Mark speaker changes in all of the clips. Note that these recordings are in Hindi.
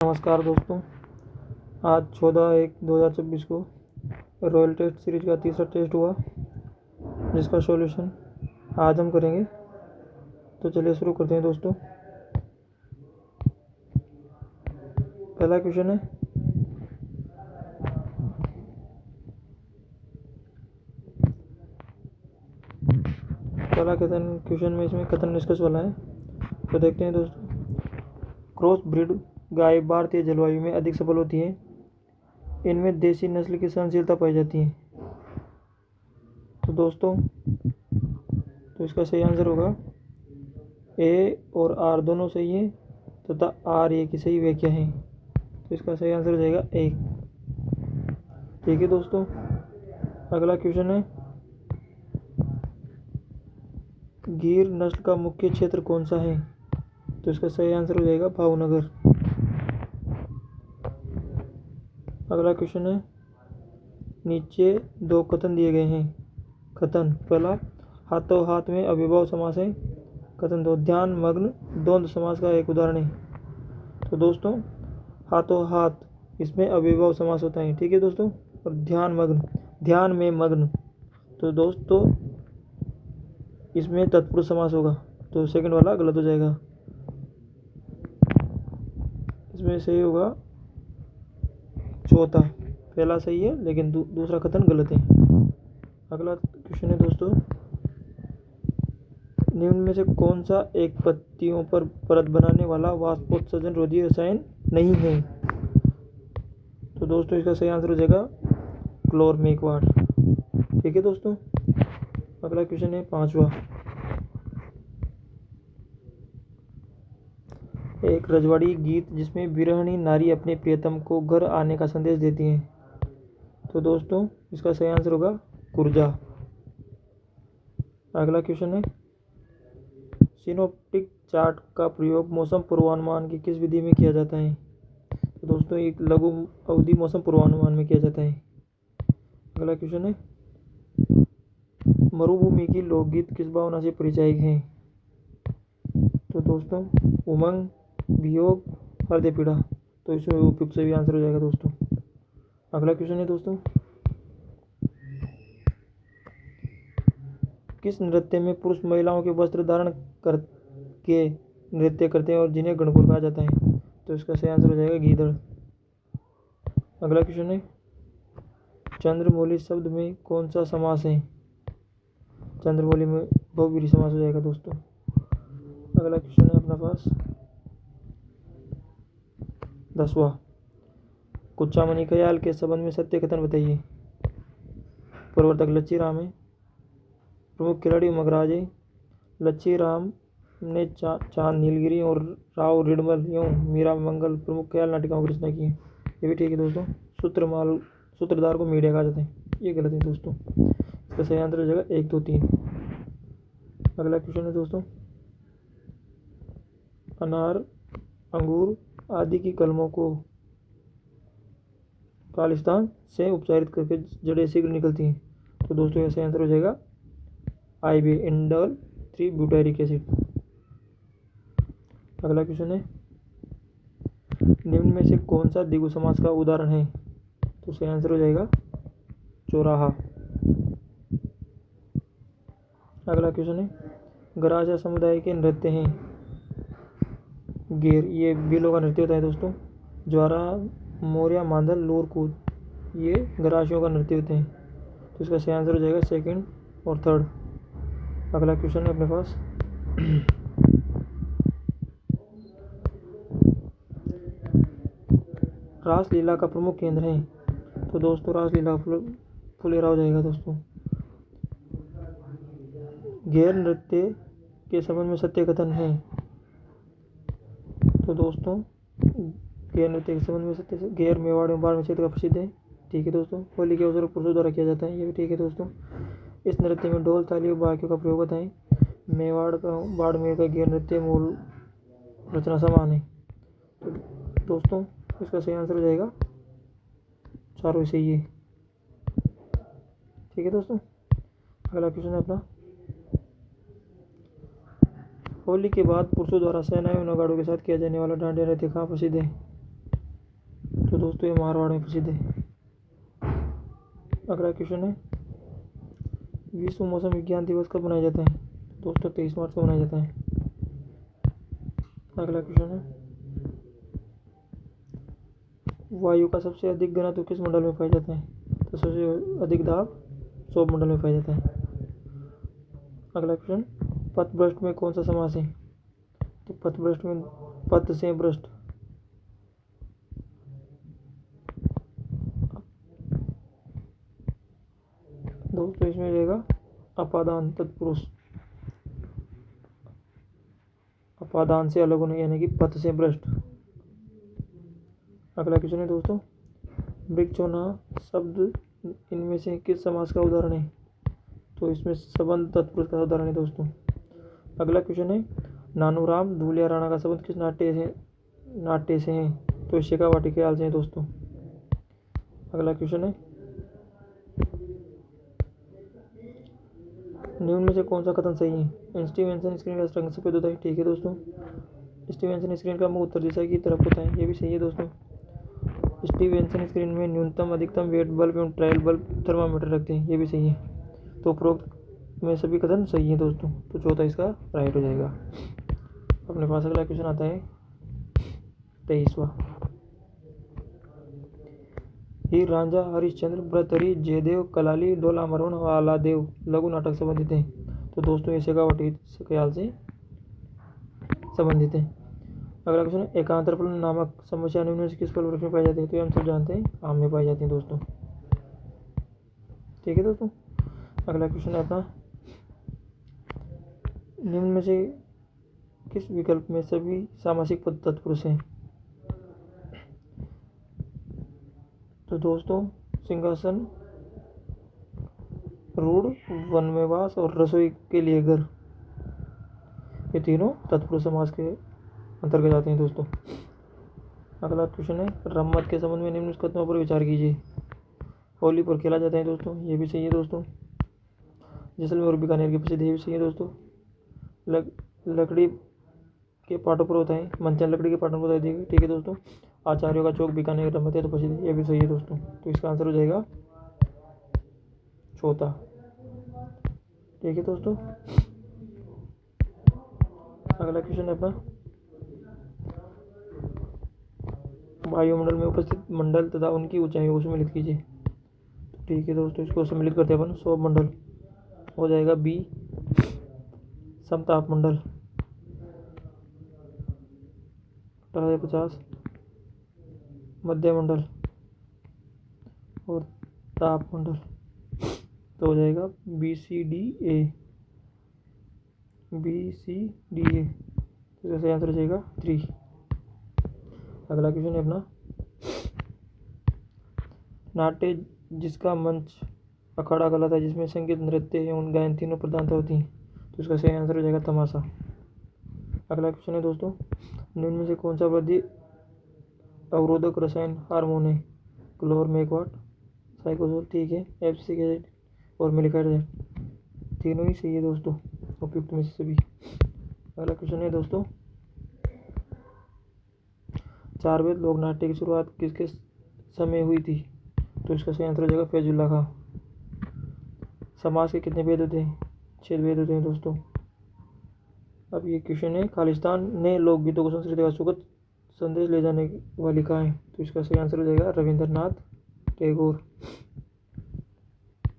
Speaker 1: नमस्कार दोस्तों। आज 14/1/2024 को रॉयल टेस्ट सीरीज का तीसरा टेस्ट हुआ, जिसका सॉल्यूशन आज हम करेंगे। तो चलिए शुरू करते हैं दोस्तों। पहला क्वेश्चन है, क्वेश्चन में इसमें कथन निष्कर्ष वाला है। तो देखते हैं दोस्तों। क्रॉस ब्रीड गाय भारतीय जलवायु में अधिक सफल होती है। इनमें देसी नस्ल की सहनशीलता पाई जाती है। तो दोस्तों, तो इसका सही आंसर होगा ए और आर दोनों सही है तथा आर ए की सही व्याख्या है। तो इसका सही आंसर हो जाएगा ए। ठीक है दोस्तों, अगला क्वेश्चन है, गिर नस्ल का मुख्य क्षेत्र कौन सा है? तो इसका सही आंसर हो जाएगा भावनगर। अगला क्वेश्चन है, नीचे दो कथन दिए गए हैं। कथन पहला, हाथों हाथ में अव्ययभाव समास है। कथन दो, ध्यान मग्न द्वंद्व समास का एक उदाहरण है। तो दोस्तों, हाथों हाथ इसमें अव्ययभाव समास होता है। ठीक है दोस्तों। और ध्यान मग्न, ध्यान में मग्न, तो दोस्तों इसमें तत्पुरुष समास होगा। तो सेकंड वाला गलत हो जाएगा। इसमें सही होगा चौथा। पहला सही है लेकिन दूसरा कथन गलत है। अगला क्वेश्चन है दोस्तों, निम्न में से कौन सा एक पत्तियों पर परत बनाने वाला वाष्पोत्सर्जन रोधी रसायन नहीं है? तो दोस्तों इसका सही आंसर हो जाएगा क्लोरमेक वाटर। ठीक है दोस्तों। अगला क्वेश्चन है पांचवा, एक रजवाड़ी गीत जिसमें विरहिणी नारी अपने प्रियतम को घर आने का संदेश देती है। तो दोस्तों इसका सही आंसर होगा कुर्जा। अगला क्वेश्चन है, सिनोप्टिक चार्ट का प्रयोग मौसम पूर्वानुमान की किस विधि में किया जाता है? तो दोस्तों एक लघु अवधि मौसम पूर्वानुमान में किया जाता है। अगला क्वेश्चन है, मरुभूमि की लोकगीत किस भावना से परिचायक है? तो दोस्तों उमंग, वियोग, हृदय पीड़ा। तो इसमें उपयुक्त सही आंसर हो जाएगा दोस्तों। अगला क्वेश्चन है दोस्तों, किस नृत्य में पुरुष महिलाओं के वस्त्र धारण करके नृत्य करते हैं और जिन्हें गणगौर कहा जाता है? तो इसका सही आंसर हो जाएगा गीदड़। अगला क्वेश्चन है, चंद्रमौली शब्द में कौन सा समास है? चंद्रमौली में बहुव्रीहि समास हो जाएगा दोस्तों। अगला क्वेश्चन है अपना पास 10वां, कुचामनी खयाल के संबंध में सत्य कथन बताइए। प्रवर्तक लच्छी राम है, प्रमुख खिलाड़ी मगराज है, लच्छी राम ने चांद नीलगिरी और राव रिडमल एवं मीरा मंगल प्रमुख ख्याल नाटिकाओं की रचना की है। ये भी ठीक है दोस्तों। सूत्रधार को मीडिया कहा जाता है। ये गलत है दोस्तों। इसका सही आंसर हो जाएगा 1, 2, 3। अगला क्वेश्चन है दोस्तों, अनार, अंगूर आदि की कलमों को खालिस्तान से उपचारित करके जड़ें शीघ्र निकलती हैं। तो दोस्तों यह सही आंसर हो जाएगा IB, इंडोल 3 ब्यूटारिक एसिड। अगला क्वेश्चन है, निम्न में से कौन सा द्विगु समास का उदाहरण है? तो सही आंसर हो जाएगा चौराहा। अगला क्वेश्चन है, गराजा समुदाय के नृत्य हैं गेर, ये बिलों का नृत्य होता है दोस्तों। ज्वारा, मोरिया, मांदल, लोर कूद, ये गरासियों का नृत्य होते हैं। तो इसका सही आंसर हो जाएगा सेकंड और थर्ड। अगला क्वेश्चन है अपने पास, रासलीला का प्रमुख केंद्र है। तो दोस्तों रासलीला फुलेरा हो जाएगा दोस्तों। गैर नृत्य के संबंध में सत्य कथन है। तो दोस्तों गैर नृत्य के संबंध में सत्य, गैर मेवाड़ में बाढ़ क्षेत्र का प्रसिद्ध है। ठीक है दोस्तों। होली के अवसर पर पुरुषों द्वारा किया जाता है। ये भी ठीक है दोस्तों। इस नृत्य में ढोल, ताली और बाकियों का प्रयोग होता है। मेवाड़ का बाड़मेर का गैर नृत्य मूल रचना समान है। तो दोस्तों इसका सही आंसर हो जाएगा चारों सही है। ठीक है दोस्तों। अगला क्वेश्चन है अपना, होली के बाद पुरुषों द्वारा सेना एवं नगाड़ों के साथ किया जाने वाला डांडिया नृत्य कहाँ प्रसिद्ध है? तो दोस्तों ये मारवाड़ में प्रसिद्ध है। अगला क्वेश्चन है, विश्व मौसम विज्ञान दिवस कब मनाया जाता है? दोस्तों 23 मार्च को मनाया जाता है। अगला क्वेश्चन है, वायु का सबसे अधिक घनत्व किस मंडल में पाया जाता है? तो सबसे अधिक दाब सौर मंडल में पाया जाता है। अगला क्वेश्चन, पथभ्रष्ट में कौन सा समास है? तो पथभ्रष्ट में पथ से भ्रष्ट। दोस्तों इसमें रहेगा अपादान तत्पुरुष, अपादान से अलग होने यानी कि पथ से भ्रष्ट। अगला क्वेश्चन है दोस्तों, वृक्षोना शब्द इनमें से किस समास का उदाहरण है? तो इसमें संबंध तत्पुरुष का उदाहरण है दोस्तों। अगला क्वेश्चन है, नानूराम धूलिया राणा का संबंध किस नाट्य से है? तो शेखावाटी ख्याल से है दोस्तों। अगला क्वेश्चन है, निम्न में से कौन सा कथन सही है? स्टीवेंसन स्क्रीन का रंग सफेद होता है। ठीक है दोस्तों, स्टीवेंसन स्क्रीन का मुख उत्तर दिशा की तरफ होता है, ये भी सही है दोस्तों। स्टीवेंसन स्क्रीन में न्यूनतम अधिकतम वेट बल्ब एवं ट्रायल बल्ब थर्मामीटर रखते हैं, ये भी सही है। तो उपरोक्त में सभी कथन सही है दोस्तों, तो चौथा इसका राइट हो जाएगा। अपने पास अगला क्वेश्चन आता है 23वां, हीर रांझा हरिश्चंद्र भ्रतहरि जयदेव कलाली डोलामरवन आलादेव लघु नाटक संबंधित हैं। तो दोस्तों ये शेखावाटी ख्याल से संबंधित है। अगला क्वेश्चन है, एकांतर फल नामक समस्या निम्न में से किस फल वृक्ष में पाई जाती है? तो ये हम सब जानते हैं आम में पाई जाती है दोस्तों। ठीक है दोस्तों, अगला क्वेश्चन है अपना, निम्न में से किस विकल्प में सभी सामासिक पद तत्पुरुष हैं? तो दोस्तों सिंहासन, रूढ़, वन में वास और रसोई के लिए घर, ये तीनों तत्पुरुष समास के अंतर्गत आते हैं दोस्तों। अगला क्वेश्चन है, रम्मत के संबंध में निम्न कथनों पर विचार कीजिए। होली पर खेला जाता है दोस्तों, ये भी सही है दोस्तों। जैसलमेर और बीकानेर की प्रसिद्ध, ये भी सही है दोस्तों। लकड़ी के पाटों पर होता है, मंचन लकड़ी के पाटों पर होता है। ठीक है दोस्तों, आचार्यों का चौक बीकानेर रम्मत है तो प्रसिद्ध है, ये भी सही है दोस्तों। तो इसका आंसर हो जाएगा चौथा। ठीक है दोस्तों, अगला क्वेश्चन है अपना, वायुमंडल में उपस्थित मंडल तथा उनकी ऊंचाई को सम्मिलित कीजिए। ठीक है दोस्तों, इसको सम्मिलित करते हैं अपन। सौर मंडल हो जाएगा बी, समताप मंडल 1850, मध्य मंडल और ताप मंडल तो हो जाएगा बी सी डी ए, तो जैसे आंसर हो जाएगा 3। अगला क्वेश्चन है अपना, नाट्य जिसका मंच अखाड़ा कहलाता है, जिसमें संगीत नृत्य एवं गायन तीनों प्रधानता होती हैं, तो इसका सही आंसर हो जाएगा तमाशा। अगला क्वेश्चन है दोस्तों, निम्न में से कौन सा वृद्धि अवरोधक रसायन हार्मोन है? क्लोरमेक्वाट, साइकोसोल, ठीक है, एब्सिक एसिड और मेलिकाइड एसिड, तीनों ही सही है दोस्तों, उपयुक्त में से सभी। अगला क्वेश्चन है दोस्तों, चार वेद लोक नाट्य की शुरुआत किसके समय हुई थी? तो इसका सही आंसर हो जाएगा फैजुल्ला खां। समाज के कितने वेद होते हैं? 6 वेद होते हैं दोस्तों। अब ये क्वेश्चन है, खालिस्तान ने लोकगीतों को संस्कृति का सुखद संदेश ले जाने वाली कहाँ है? तो इसका सही आंसर हो जाएगा रविंद्रनाथ टैगोर।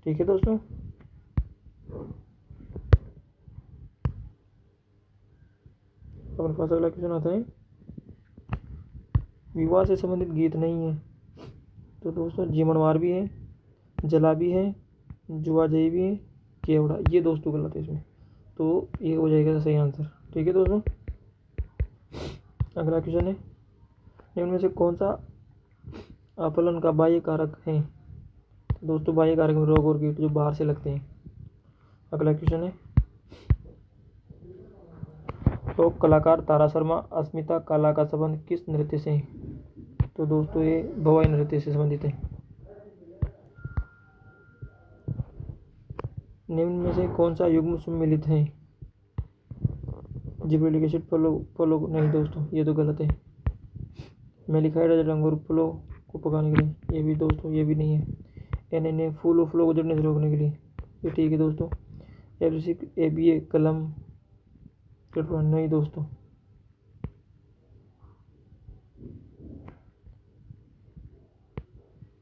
Speaker 1: ठीक है दोस्तों, अपने पास अगला क्वेश्चन आता है, विवाह से संबंधित गीत नहीं है। तो दोस्तों जीवनवार भी है, जला भी है, जुआजयी भी है, केवड़ा, ये दोस्तों गलत है इसमें, तो ये हो जाएगा सही आंसर। ठीक है दोस्तों, अगला क्वेश्चन है, निम्न में से कौन सा अपलन का बाह्य कारक है? तो दोस्तों बाह्य कारक में रोग और कीट जो बाहर से लगते हैं। अगला क्वेश्चन है, लोक कलाकार तारा शर्मा अस्मिता कला का संबंध किस नृत्य से है? तो दोस्तों ये भवाई नृत्य से संबंधित है। निम्न में से कौन सा युग्म सम्मिलित है? जिब्रेलिक एसिड, फ्लो नहीं दोस्तों, ये तो गलत है। मेलिकाइड, अंगूर, फ्लो को पकाने के लिए, ये भी दोस्तों ये भी नहीं है। NNA फूल और फ्लो को जड़ने से रोकने के लिए, ये ठीक है दोस्तों। ABA कलम नहीं दोस्तों,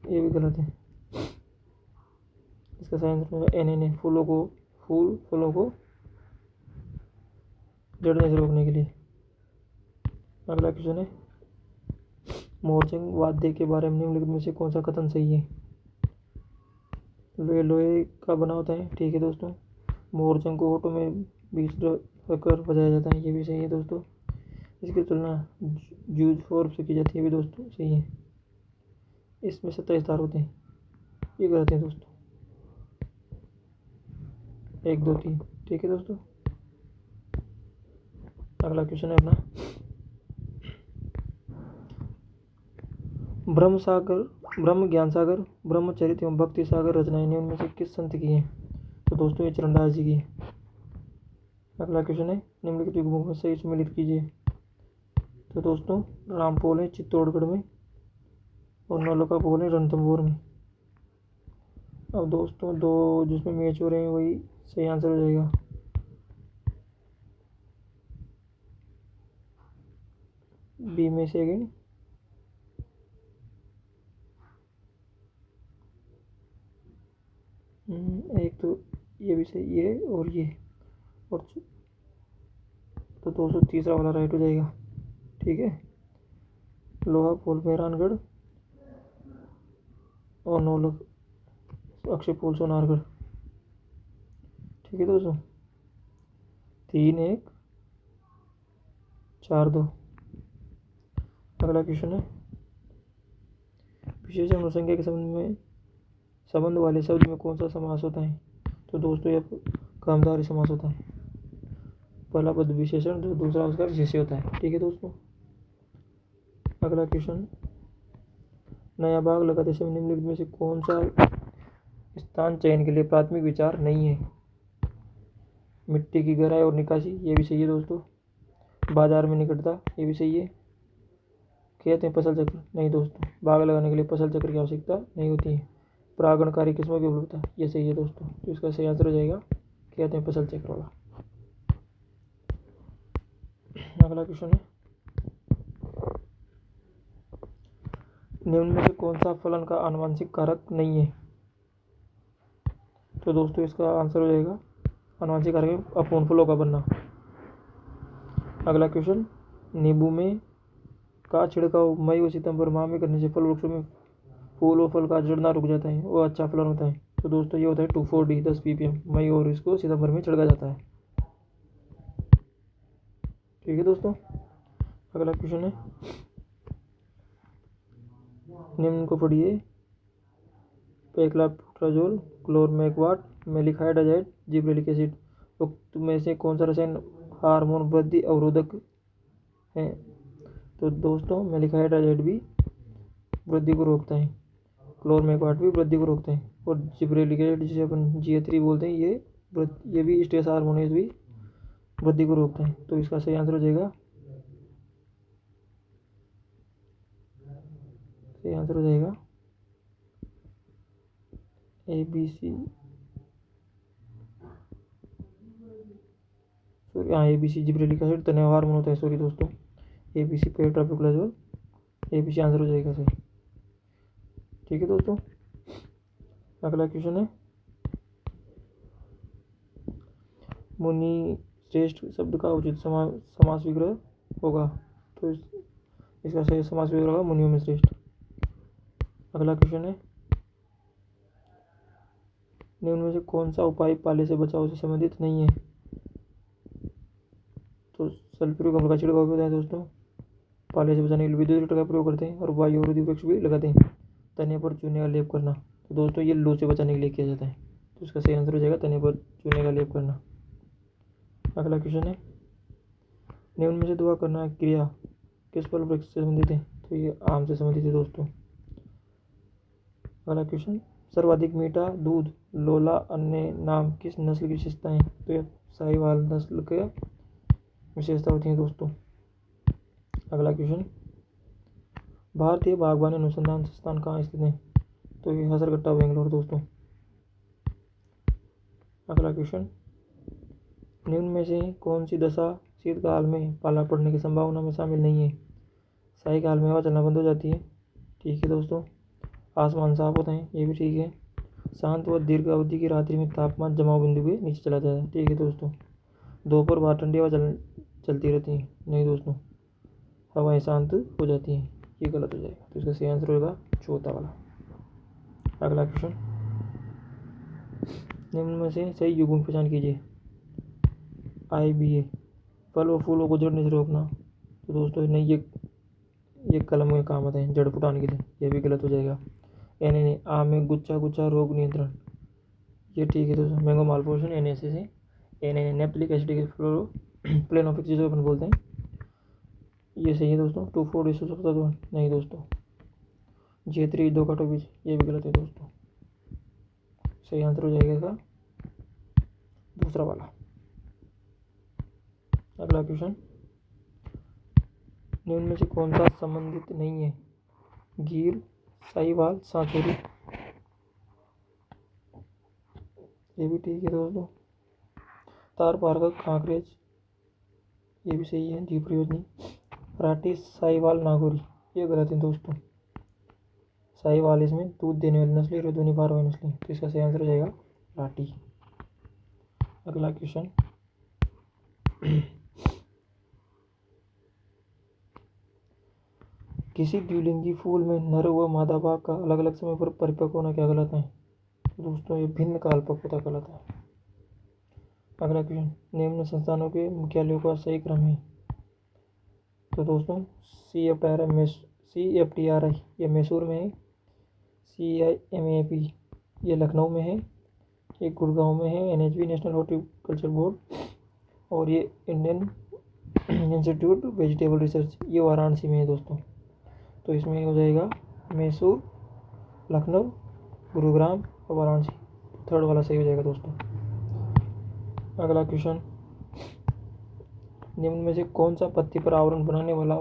Speaker 1: ये भी गलत है। इसका सही आंसर होगा NNA फूल फलों को जड़ने से रोकने के लिए। अगला क्वेश्चन है, मोरचंग वाद्य के बारे में निम्नलिखित में से कौन सा कथन सही है? लोहे का बना होता है, ठीक है दोस्तों। मोरचंग को होठों में बीच रखकर बजाया जाता है, ये भी सही है दोस्तों। इसकी तुलना जूज फोर्ब से की जाती है, भी दोस्तों सही है। इसमें 27 तार होते हैं, ये गलत है दोस्तों। 1 2 3, ठीक है दोस्तों। अगला क्वेश्चन है अपना, ब्रह्म ज्ञान सागर, ब्रह्मचरित एवं भक्ति सागर रचनाएं उनमें से किस संत की हैं? तो दोस्तों ये चरणदास जी की है। अगला क्वेश्चन है, निम्नलिखित युग्मों में सही सम्मिलित कीजिए। तो दोस्तों रामपोल है चित्तौड़गढ़ में और नौलखा पोल है रणथंभौर में। अब दोस्तों दो जिसमें मैच हो रहे हैं वही सही आंसर हो जाएगा। बी में से अगेन एक तो ये भी सही है और ये और तो 230 वाला राइट हो जाएगा, ठीक है। लोहा पोल मेहरानगढ़ और नौलख अक्षय पोल सोनारगढ़, ठीक है दोस्तों। 3 1 4 2। अगला क्वेश्चन है, विशेषण अनुसंज्ञा के संबंध वाले शब्द में कौन सा समास होता है? तो दोस्तों यह कामधारी समास होता है। पहला पद विशेषण, दूसरा उसका विशेष्य होता है, ठीक है दोस्तों। अगला क्वेश्चन, नया बाग लगाते समय निम्नलिखित में से कौन सा स्थान चयन के लिए प्राथमिक विचार नहीं है? मिट्टी की गहराई और निकासी, ये भी सही है दोस्तों। बाजार में निकटता, ये भी सही है। कहते हैं फसल चक्र, नहीं दोस्तों, बाग लगाने के लिए फसल चक्र की आवश्यकता नहीं होती है। परागणकारी किस्मों की उपलब्धता, ये सही है दोस्तों। तो इसका सही आंसर हो जाएगा कहते हैं फसल चक्र वाला। अगला क्वेश्चन है, निम्न में से कौन सा फलन का आनुवंशिक कारक नहीं है? तो दोस्तों इसका आंसर हो जाएगा आनुवंशिक कारक में अपूर्ण फलों का बनना। अगला क्वेश्चन, नींबू में का छिड़काव मई और सितंबर माह में करने से फल वृक्षों में फूल और फल का झड़ना रुक जाता है, वो अच्छा फलन होता है। तो दोस्तों ये होता है 2,4-D 10 ppm मई और इसको सितंबर में छिड़का जाता है, ठीक है दोस्तों। अगला क्वेश्चन है, निम्न को पढ़िए। पेक्लाट्राजोल, क्लोरमेक्वाट, मेलिहाइडाजाइड, जिब्रेलिक एसिड उक्त में से कौन सा रसायन हार्मोन वृद्धि अवरोधक है? तो दोस्तों मेलिहाइडाजाइड भी वृद्धि को रोकता है, क्लोरमेक्वाट भी वृद्धि को रोकते हैं और जिब्रेलिक एसिड जिसे अपन GA3 बोलते हैं ये भी स्ट्रेस हार्मोन है, भी वृद्धि को रोकते हैं। तो इसका सही आंसर हो जाएगा, सही आंसर हो जाएगा ABC, सॉरी हाँ ABC जिब्रेलिक एसिड तनाव हार्मोन होता है, सॉरी दोस्तों ABC पेट्रापिक्लाजोल, ABC आंसर हो जाएगा सही, ठीक है दोस्तों। अगला क्वेश्चन है, मुनि श्रेष्ठ शब्द का उचित समास विग्रह होगा? तो इसका सही समास विग्रह होगा मुनियों में श्रेष्ठ। अगला क्वेश्चन है, निम्न में से कौन सा उपाय पाले से बचाव से संबंधित नहीं है? तो सल्फ्यूरिक अम्ल का छिड़काव होता है दोस्तों, पाले से बचाने के लिए विद्युत का प्रयोग करते हैं और वायु अवरोधी वृक्ष भी लगाते हैं। तने पर चूने का लेप करना, तो दोस्तों ये लू से बचाने के लिए किया जाता है। तो इसका सही आंसर हो जाएगा तने पर चूने का लेप करना। अगला क्वेश्चन है, निम्न में से दुआ करना क्रिया किस फल वृक्ष से संबंधित है? तो ये आम से संबंधित है दोस्तों। अगला क्वेश्चन, सर्वाधिक मीठा दूध लोला अन्य नाम किस नस्ल की विशेषता है? तो यह साहिवाल नस्ल के विशेषता होती है दोस्तों। अगला क्वेश्चन, भारतीय बागवानी अनुसंधान संस्थान कहाँ स्थित है? तो ये हसरगट्टा बेंगलोर दोस्तों। अगला क्वेश्चन, निम्न में से कौन सी दशा शीतकाल में पाला पड़ने की संभावना में शामिल नहीं है? सही काल में हवा चलना बंद हो जाती है, ठीक है दोस्तों। आसमान साफ होता है, ये भी ठीक है। शांत व दीर्घ अवधि की रात्रि में तापमान जमाव बिंदु के नीचे चला जाता है, ठीक है दोस्तों। दोपहर बाद ठंडी हवा चलती रहती है, नहीं दोस्तों, हवाएं शांत हो जाती हैं, ये गलत हो जाएगा। तो इसका सही आंसर होगा चौथा वाला। अगला क्वेश्चन, निम्न में से सही युग्म की पहचान कीजिए। IBA, फल व फूलों को जड़ने से रोकना। तो दोस्तों नहीं, ये कलम में काम आता है जड़ फुटाने के लिए, ये भी गलत हो जाएगा। NNA, आम में गुच्छा गुच्छा रोग नियंत्रण, ये ठीक है दोस्तों। मैंगो मालपोर्शन NSA से। NNA, नेप्थलिक एसिडिक प्लेनोफिक जिसे अपन बोलते हैं, ये सही है दोस्तों। 2,4,1 नहीं दोस्तों। J3 2 काटो बीच, ये भी गलत है दोस्तों। सही आंसर हो जाएगा इसका दूसरा वाला। अगला क्वेश्चन, निम्न में से कौन सा संबंधित नहीं है? गीर, साहिवाल, सांचौरी, ये भी ठीक है दोस्तों। तारपारकर, कांकरेज, ये भी सही है। द्वीप्रयोजनी, राठी, साहिवाल, नागौरी, ये गलत है दोस्तों। साहिवाल इसमें दूध देने वाली नस्लें, रदूनी भारवाही नस्लें, तो इसका सही आंसर हो जाएगा राठी। अगला क्वेश्चन, किसी द्विलिंगी फूल में नर व मादा भाग का अलग अलग समय पर परिपक्व होना क्या गलत है? तो दोस्तों ये भिन्न काल परिपक्वता गलत है। अगला क्वेश्चन, निम्न संस्थानों के मुख्यालयों का सही क्रम है? तो दोस्तों CFTRI ये मैसूर में है, CIMAP ये लखनऊ में है, ये गुड़गांव में है, NHB नेशनल हॉर्टिकल्चर बोर्ड, और ये इंडियन इंस्टीट्यूट वेजिटेबल रिसर्च ये वाराणसी में है दोस्तों। तो इसमें हो जाएगा मैसूर, लखनऊ, गुरुग्राम और वाराणसी, थर्ड वाला सही हो जाएगा दोस्तों। अगला क्वेश्चन, निम्न में से कौन सा पत्ती पर आवरण बनाने वाला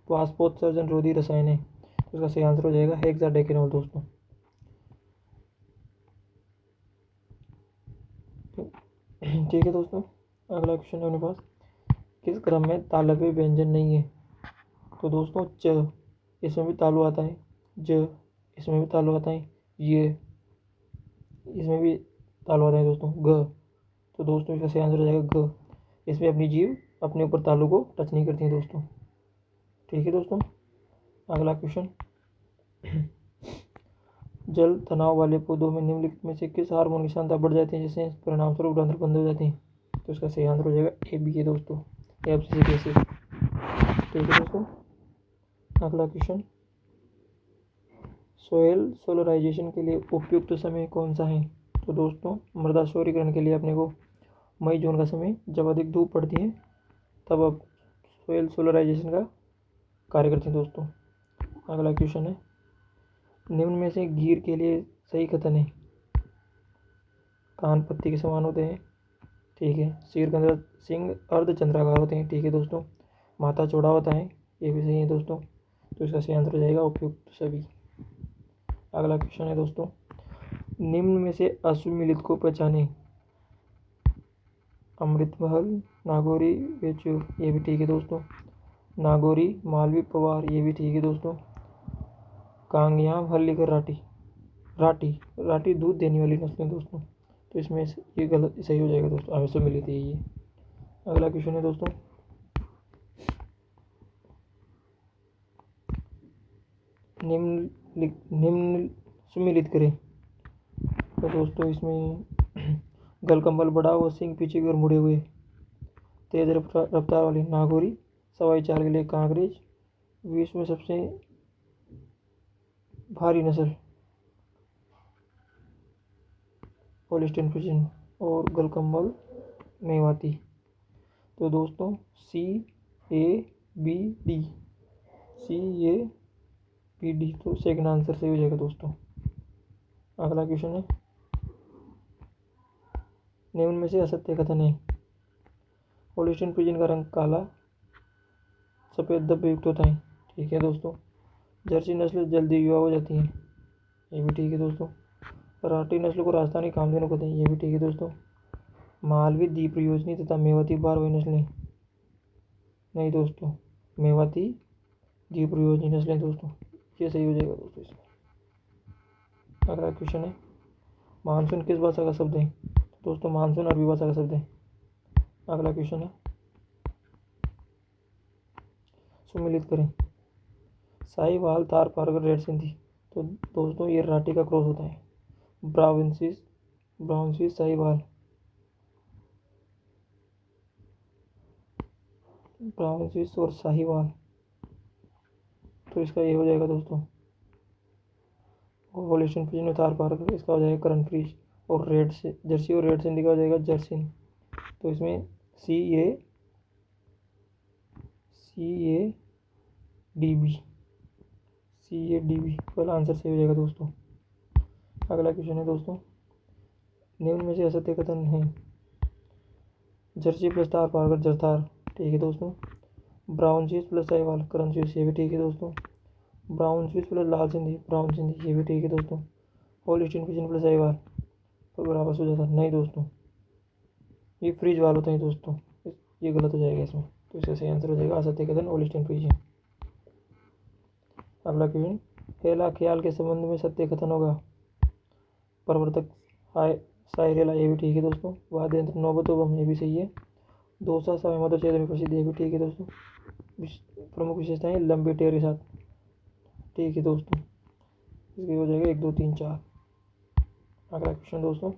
Speaker 1: वाष्पोत्सर्जन रोधी रसायन है? तो इसका सही आंसर हो जाएगा हेक्साडेकेनोल दोस्तों। ठीक है दोस्तों। अगला क्वेश्चन है अपने पास, किस क्रम में तालव्य व्यंजन नहीं है? तो दोस्तों च इसमें भी तालु आता है, ज इसमें भी तालु आता है, ये इसमें भी तालु आता है दोस्तों, ग। तो दोस्तों इसका सही आंसर हो जाएगा ग। इसमें अपनी जीभ अपने ऊपर तालु को टच नहीं करती है दोस्तों, ठीक है दोस्तों। अगला क्वेश्चन, जल तनाव वाले पौधों में निम्नलिखित में से किस हार्मोन की सांद्रता बढ़ जाती है जिससे परिणाम स्वरूप रंध्र बंद हो जाती है? तो इसका सही आंसर हो जाएगा ABA दोस्तों, एब्सिसिक एसिड, ठीक है दोस्तों। अगला क्वेश्चन, सोयल सोलराइजेशन के लिए उपयुक्त समय कौन सा है? तो दोस्तों मृदा सौरीकरण के लिए अपने को मई जून का समय, जब अधिक धूप पड़ती है तब अब सोयल सोलराइजेशन का कार्य करते हैं दोस्तों। अगला क्वेश्चन है, निम्न में से गीर के लिए सही कथन है? कान पत्ती के समान होते हैं, ठीक है। सिंह अर्धचंद्राकार होते हैं, ठीक है दोस्तों। माथा चौड़ा होता है, ये भी सही है दोस्तों। तो इसका सही आंसर हो जाएगा उपयुक्त सभी। अगला क्वेश्चन है दोस्तों, निम्न में से अश्वमिलित को पहचाने? अमृतमहल, नागौरी, वेचूर, ये भी ठीक है दोस्तों। नागौरी, मालवी, पवार, ये भी ठीक है दोस्तों। कांगयाम, हल्लीकर, राठी दूध देने वाली नस्लें दोस्तों, तो इसमें ये गलत सही हो जाएगा दोस्तों, अश्वमिलित है ये। अगला क्वेश्चन है दोस्तों, निम्न सुमिलित करें। तो दोस्तों इसमें गलकंबल बड़ा व सिंह पीछे की ओर मुड़े हुए, तेज रफ्तार वाली नागौरी, सवाई चाल के लिए कांकरेज, विश्व में सबसे भारी नस्ल होल्स्टीन फ्रिजियन, और गलकंबल मेवाती। तो दोस्तों CABD तो सेकंड आंसर सही हो जाएगा दोस्तों। अगला क्वेश्चन है, निम्न में से असत्य कथन है? होल्स्टीन फ्रिजियन का रंग काला सफ़ेद धब्बे युक्त होता है, ठीक है दोस्तों। जर्सी नस्ल जल्दी युवा हो जाती है, ये भी ठीक है दोस्तों। राठी नस्ल को राजस्थानी कामधेनु कहते हैं, ये भी ठीक है दोस्तों। मालवी द्वीप योजनी तथा मेवाती बारहवीं नस्लें, नहीं दोस्तों, मेवाती द्वीप योजनी नस्लें दोस्तों, ये सही हो जाएगा दोस्तों इसमें। अगला क्वेश्चन है, मानसून किस भाषा का शब्द है? दोस्तों मानसून अरबी भाषा का शब्द है। अगला क्वेश्चन है, सुमिलित करें। साहिवाल, थार पारकर, रेड सिंधी, तो दोस्तों ये राठी का क्रॉस होता है। Brown Swiss Sahiwal, brown Swiss और साहिवाल, तो इसका ये हो जाएगा दोस्तों होलिस्टीन फ्रीजियन, थार पारकर, इसका हो जाएगा करन फ्रीज, और रेड से जर्सी और रेड सिंधी का हो जाएगा जर्सिन। तो इसमें सी ए डी बी पहला आंसर सही हो जाएगा दोस्तों। अगला क्वेश्चन है दोस्तों, निम्न में से असत्य कथन है। जर्सी प्लस थार पारकर जरथार, ठीक है दोस्तों। ब्राउन स्विस प्लस साहिवाल करन स्विस, ये भी ठीक है दोस्तों। ब्राउन स्विस प्लस लाल सिंधी ब्राउन सिंधी, ये भी ठीक है दोस्तों। होलिस्टीन फ्रीजियन प्लस साहिवाल पर बराबर हो जाता, नहीं दोस्तों, ये फ्रीज वाल होते हैं दोस्तों, ये गलत हो जाएगा इसमें, तो इसका सही आंसर हो जाएगा असत्य कथन होलिस्टीन फ्रीजियन। अगला क्वेश्चन, हेला ख्याल के संबंध में सत्य कथन होगा। प्रवर्तक सायरेला, ये भी ठीक है दोस्तों। वाद्य यंत्र नौबतोबम, ये भी सही है। दोसा समय मध्य क्षेत्र में प्रसिद्ध, ये भी ठीक है दोस्तों। प्रमुख विशेषताएं लंबे टेर के साथ, ठीक है दोस्तों, इसके हो जाएगा 1 2 3 4। अगला क्वेश्चन दोस्तों,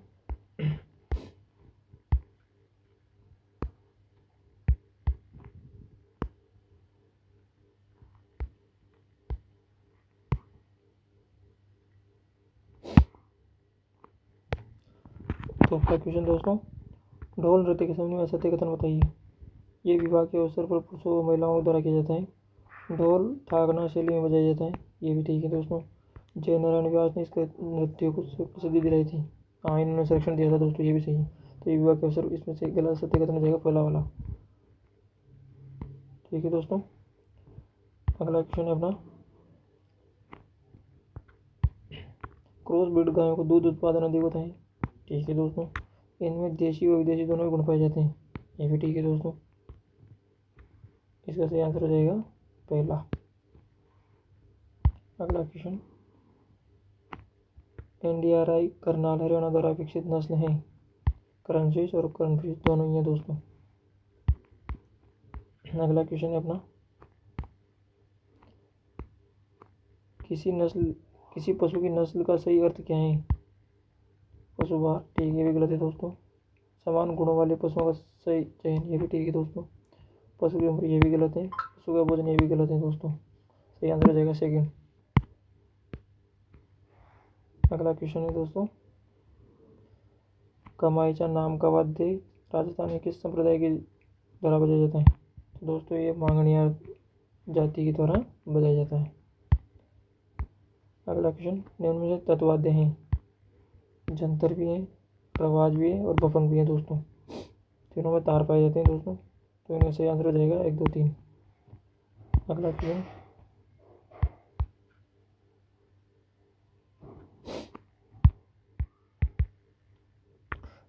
Speaker 1: तो आपका क्वेश्चन दोस्तों, ढोल नृत्य के संबंध में असत्य कथन बताइए। ये विवाह के अवसर पर पुरुषों व महिलाओं द्वारा किया जाता है। ढोल ठाकना शैली में बजाया जाता है, ये भी ठीक है दोस्तों। जय नारायण व्यास ने इसके नृत्य को प्रसिद्धि दिलाई थी, हाँ इन्होंने संरक्षण दिया था दोस्तों, ये भी सही है। तो ये विवाह के अवसर, इसमें से गलत सत्य कथन हो जाएगा पहला वाला, ठीक है दोस्तों। अगला क्वेश्चन है अपना, क्रॉस ब्रीड गायों को दूध उत्पादन अधिक होता है, ठीक है दोस्तों। इनमें देशी और विदेशी दोनों ही गुण पाए जाते हैं, ये भी ठीक है दोस्तों, इसका सही आंसर हो जाएगा पहला। अगला क्वेश्चन, NDRI करनाल हरियाणा द्वारा विकसित नस्ल हैं, करन स्विस और करन फ्रीज दोनों ही हैं दोस्तों। अगला क्वेश्चन है अपना, किसी पशु की नस्ल का सही अर्थ क्या है? पशुभार, ठीक है, ये भी गलत है दोस्तों। समान गुणों वाले पशुओं का सही चयन, ये भी ठीक है दोस्तों। पशु की उम्र, ये भी गलत है। पशु का भोजन, ये भी गलत है दोस्तों, सही आंसर हो जाएगा सेकंड। अगला क्वेश्चन है दोस्तों, कमाईचा नाम का वाद्य राजस्थान में किस संप्रदाय के द्वारा बजाया जाता है? तो दोस्तों ये मांगणियार जाति के द्वारा बजाया जाता है। अगला क्वेश्चन, निम्न में से तत्वाद्य हैं, जंतर भी है, रवाज भी है और बफंग भी है दोस्तों, तीनों में तार पाए जाते हैं दोस्तों, तो इनमें सही आंसर हो जाएगा 1 2 3। अगला क्वेश्चन,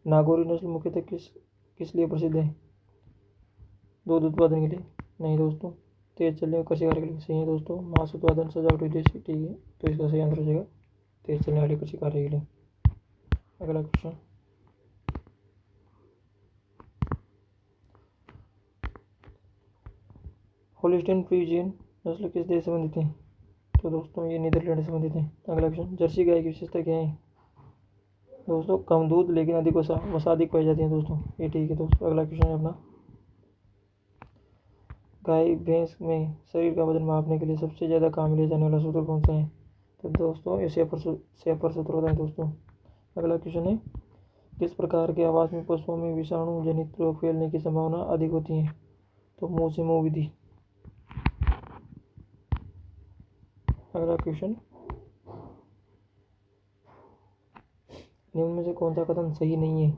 Speaker 1: नागौरी नस्ल मुख्यतः किस लिए प्रसिद्ध है? दूध उत्पादन के लिए, नहीं दोस्तों, तेज चलने और कृषि कार्य के लिए, सही है दोस्तों। मांस उत्पादन, सजावटी उद्देश्य, ठीक है, तो इसका सही आंसर हो जाएगा तेज चलने वाले कृषि कार्य के लिए। अगला क्वेश्चन, होलिस्टीन फ्रीजियन नस्ल किस देश से संबंधित है? तो दोस्तों ये नीदरलैंड से संबंधित है। अगला क्वेश्चन, जर्सी गाय की विशेषता क्या है? दोस्तों कम दूध लेकिन अधिक वसा अधिक पाई जाती है दोस्तों, ये ठीक है दोस्तों। अगला क्वेश्चन है अपना, गाय भैंस में शरीर का वजन मापने के लिए सबसे ज़्यादा काम लिया जाने वाला सूत्र कौन सा है? तो दोस्तों ये शेफर सूत्र होता है दोस्तों। अगला क्वेश्चन है, किस प्रकार के आवास में पशुओं में विषाणु जनित रोग फैलने की संभावना अधिक होती है? तो मुंह से मुंह विधि। अगला क्वेश्चन, निम्न में से कौन सा कथन सही नहीं है?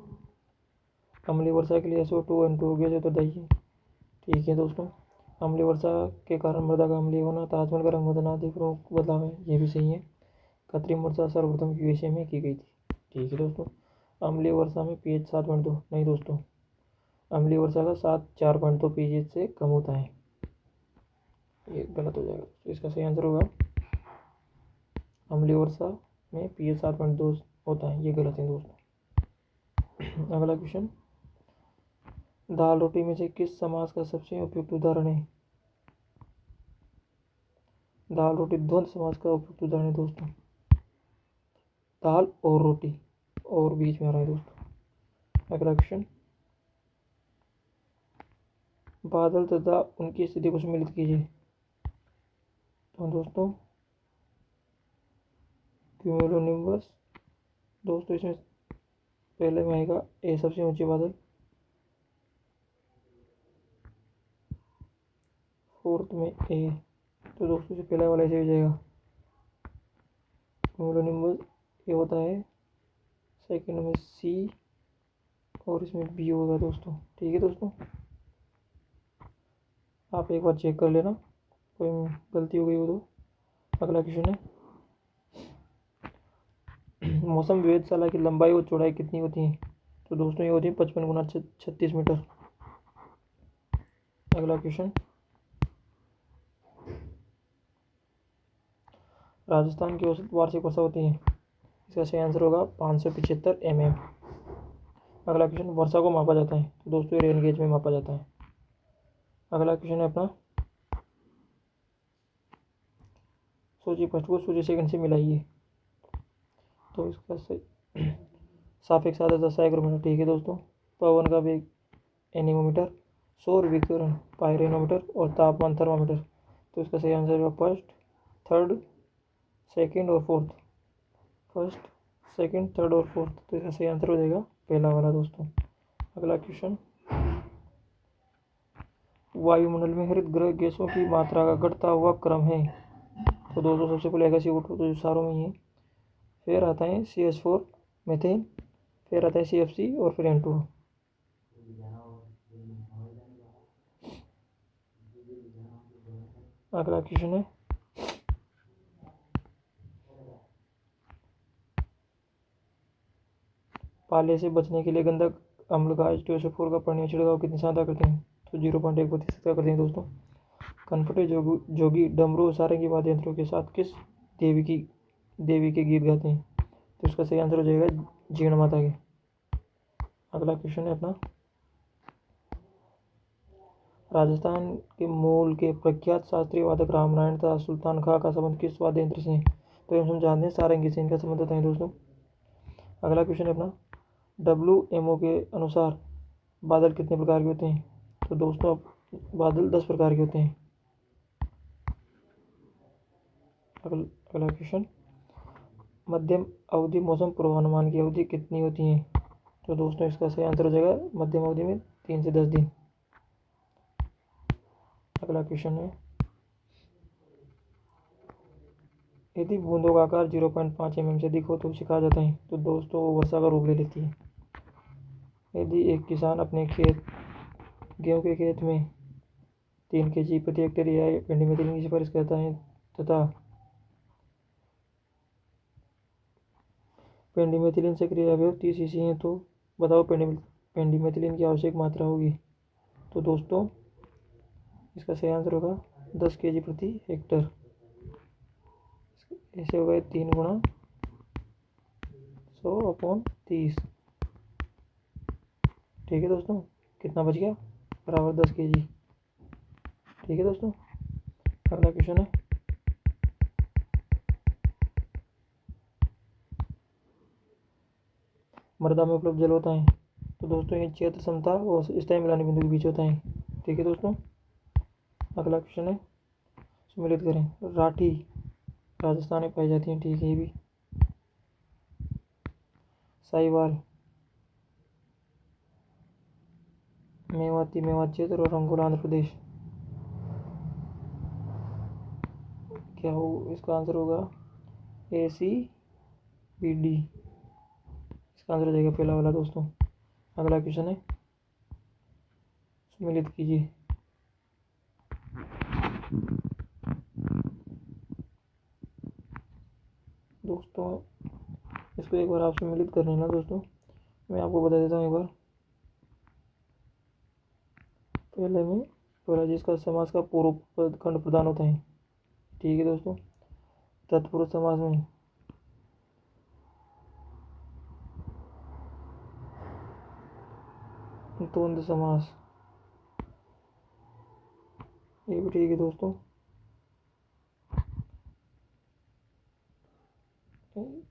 Speaker 1: अम्लीय वर्षा के लिए SO2 N2 गैस उत्तरदायी है, ठीक है दोस्तों। अम्लीय वर्षा के कारण मृदा का अम्लीय होना, ताजमहल का रंग बदलना आदि प्रमुख बदलाव है। ये भी सही है। कृत्रिम वर्षा सर्वप्रथम यूएसए में की गई थी। ठीक है दोस्तों। अम्लीय वर्षा में पीएच 7.2 नहीं दोस्तों, अम्लीय वर्षा का 4.2 पीएच से कम होता है। ये गलत हो जाएगा। तो इसका सही आंसर होगा अम्लीय वर्षा में पीएच 7.2 होता है। ये गलत है दोस्तों। अगला क्वेश्चन, दाल रोटी में से किस समास का सबसे उपयुक्त उदाहरण है? दाल रोटी द्वंद्व समास का उपयुक्त उदाहरण है दोस्तों। दाल और रोटी और बीच में आ रहा है दोस्तों। अगला क्वेश्चन, बादल तथा उनकी स्थिति को सम्मिलित कीजिए। तो दोस्तों क्यूमुलोनिम्बस, दोस्तों इसमें पहले में आएगा ए सबसे ऊंचे बादल, फोर्थ में ए, तो दोस्तों से पहला वाला ऐसे हो जाएगा। क्यूमुलोनिम्बस ये होता है, सेकंड में सी और इसमें बी होगा दोस्तों। ठीक है दोस्तों, आप एक बार चेक कर लेना, कोई गलती हो गई हो तो। अगला क्वेश्चन है, मौसम वेधशाला की लंबाई और चौड़ाई कितनी होती है? तो दोस्तों ये होती है 55 गुना 36 मीटर। अगला क्वेश्चन, राजस्थान की औसत वार्षिक वर्षा होती है? इसका सही आंसर होगा 575 mm। अगला क्वेश्चन, वर्षा को मापा जाता है? तो दोस्तों ये रेन गेज में मापा जाता है। अगला क्वेश्चन है अपना, सूची फर्स्ट को सूची सेकंड से मिलाइए। तो इसका सही सापेक्ष आर्द्रता साइक्रोमीटर। ठीक है दोस्तों, पवन का वेग एनीमोमीटर, सौर विकिरण पायरोनोमीटर और तापमान थर्मामीटर। तो इसका सही आंसर होगा फर्स्ट, थर्ड, सेकंड और फोर्थ। फर्स्ट, सेकंड, थर्ड और फोर्थ। तो इसका सही आंसर हो जाएगा पहला वाला दोस्तों। अगला क्वेश्चन, वायुमंडल में हरित गृह गैसों की मात्रा का घटता हुआ क्रम है? तो दोस्तों सबसे पहले आएगा CO2, तो जो सारों में ही है, फिर आता है CH4 मीथेन, फिर आता है CFC और फिर N2। अगला क्वेश्चन है, पाले से बचने के लिए गंधक अम्ल का H2SO4 का पानी छिड़काव कितनी सहायता करते हैं? तो 0.1% का करते हैं दोस्तों। कनफटे जोगी डमरू सारंगी वाद्य यंत्रों के साथ किस देवी के गीत गाते हैं? तो इसका सही आंसर हो जाएगा जीण माता के। अगला क्वेश्चन है अपना, राजस्थान के मूल के प्रख्यात शास्त्रीय वादक रामनारायण तथा सुल्तान खां का संबंध किस वाद्य यंत्र से है? तो हम जानते हैं सारंगी से इनका संबंध होता है दोस्तों। अगला क्वेश्चन है अपना, WMO के अनुसार बादल कितने प्रकार के होते हैं? तो दोस्तों बादल 10 प्रकार के होते हैं। अगला क्वेश्चन, मध्यम अवधि मौसम पूर्वानुमान की अवधि कितनी होती है? तो दोस्तों इसका सही आंसर हो जाएगा मध्यम अवधि में 3 से 10 दिन। अगला क्वेश्चन है, यदि बूंदों का आकार 0.5 mm से अधिक हो तो उसे कहा जाता है? तो दोस्तों वो वर्षा का रूप ले लेती है। यदि एक किसान अपने गेहूं के खेत में 3 kg प्रति हेक्टेयर या पेंडिमेथिलिन की सिफारिश करता है तथा पेंडिमेथिलिन सक्रिय अवयव 30 cc है, तो बताओ पेंडिमेथिलिन की आवश्यक मात्रा होगी? तो दोस्तों इसका सही आंसर होगा 10 kg प्रति हेक्टर। ऐसे होगा 3 गुणा 100/30। ठीक है दोस्तों, कितना बच गया? बराबर 10 kg। ठीक है दोस्तों। अगला क्वेश्चन है, मृदा में उपलब्ध जल होता है? तो दोस्तों ये क्षेत्र क्षमता और स्थायी मिलानी बिंदु के बीच होता है। ठीक है दोस्तों। अगला क्वेश्चन है, सम्मिलित करें। राठी राजस्थान में पाई जाती है। ठीक है, ये भी। साहिवाल, मेवाती मेवात क्षेत्र और अंगोल आंध्र प्रदेश। क्या हो इसका आंसर होगा ACBD। इसका आंसर हो जाएगा पहला वाला दोस्तों। अगला क्वेश्चन है, सम्मिलित कीजिए। दोस्तों इसको एक बार आप सम्मिलित कर लेना दोस्तों। मैं आपको बता देता हूँ एक बार। पहला जिसका समास का पूर्व खंड प्रदान होता है, ठीक है दोस्तों। तत्पुरुष समास में द्वंद्व समास, ये भी ठीक है दोस्तों।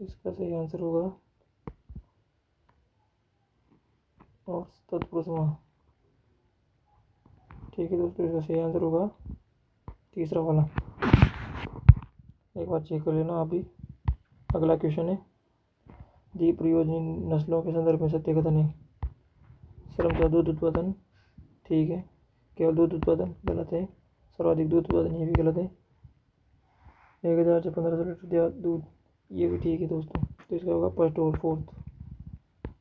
Speaker 1: इसका सही आंसर होगा और तत्पुरुष समास, ठीक है दोस्तों। इसका सही आंसर होगा तीसरा वाला। एक बार चेक कर लेना आप भी। अगला क्वेश्चन है, दी प्रयोजनी नस्लों के संदर्भ में सत्य कथन है। सर्वथा दूध उत्पादन, ठीक है। केवल दूध उत्पादन, गलत है। सर्वाधिक दूध उत्पादन, ये भी गलत है। 1000 से 1500 लीटर दूध, ये भी ठीक है दोस्तों। तो इसका होगा फर्स्ट और फोर्थ,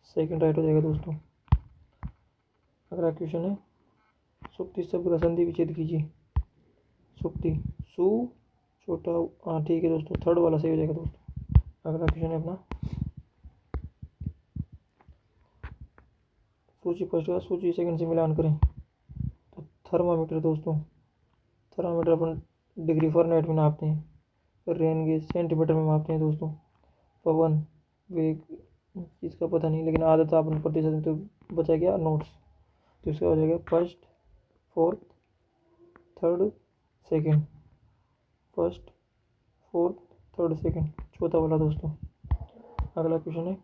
Speaker 1: सेकंड राइट हो जाएगा दोस्तों। अगला क्वेश्चन है, सुक्ति शब्द का संधि विच्छेद कीजिए। सुक्ति, सु छोटा, हाँ ठीक है दोस्तों, थर्ड वाला सही हो जाएगा दोस्तों। अगला क्वेश्चन है अपना, सूची फर्स्ट का सूची सेकंड से मिलान करें। तो थर्मामीटर दोस्तों, थर्मामीटर अपन डिग्री फॉरेनहाइट में नापते हैं। रेन गेज सेंटीमीटर में मापते हैं दोस्तों। पवन वेग, इसका पता नहीं, लेकिन आदत आपने प्रतिशत में तो बचा गया नोट्स। तो इसका हो जाएगा first, fourth, third, second. First, fourth, third, second, चौथा वाला दोस्तों। अगला क्वेश्चन है,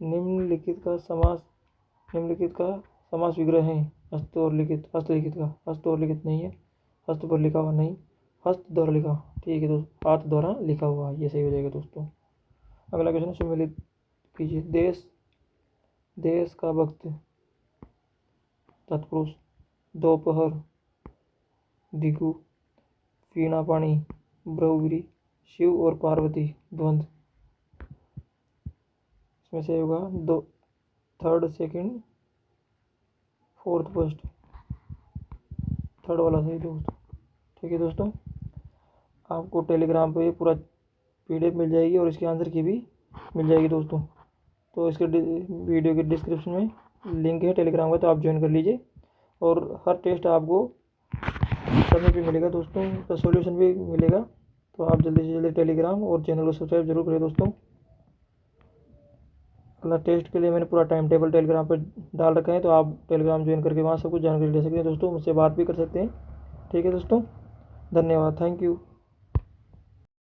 Speaker 1: निम्नलिखित का समास विग्रह है। हस्त और लिखित, हस्तलिखित का, हस्त और लिखित नहीं है, हस्त पर लिखा हुआ नहीं, हस्त द्वारा लिखा, ठीक है दोस्तों, हाथ द्वारा लिखा हुआ, ये सही हो जाएगा दोस्तों। अगला क्वेश्चन सम्मिलित कीजिए। देश का भक्त, तत्पुरुष। दोपहर, दिगु, वीणा पाणी, ब्रह्मगिरी, शिव और पार्वती, द्वंद्व। इसमें से होगा दो, third second, fourth first, third वाला सही दोस्तों, ठीक है दोस्तों। आपको टेलीग्राम पे पूरा PDF मिल जाएगी और इसके आंसर की भी मिल जाएगी दोस्तों। तो इसके वीडियो के डिस्क्रिप्शन में लिंक है टेलीग्राम का, तो आप ज्वाइन कर लीजिए। और हर टेस्ट आपको समय पे मिलेगा दोस्तों, उसका सॉल्यूशन भी मिलेगा। तो आप जल्दी से जल्दी टेलीग्राम और चैनल को सब्सक्राइब जरूर करें दोस्तों। अगला टेस्ट के लिए मैंने पूरा टाइम टेबल टेलीग्राम पर डाल रखा है, तो आप टेलीग्राम ज्वाइन करके वहाँ सब कुछ जानकारी ले सकते हैं दोस्तों, मुझसे बात भी कर सकते हैं, ठीक है दोस्तों। धन्यवाद, थैंक यू।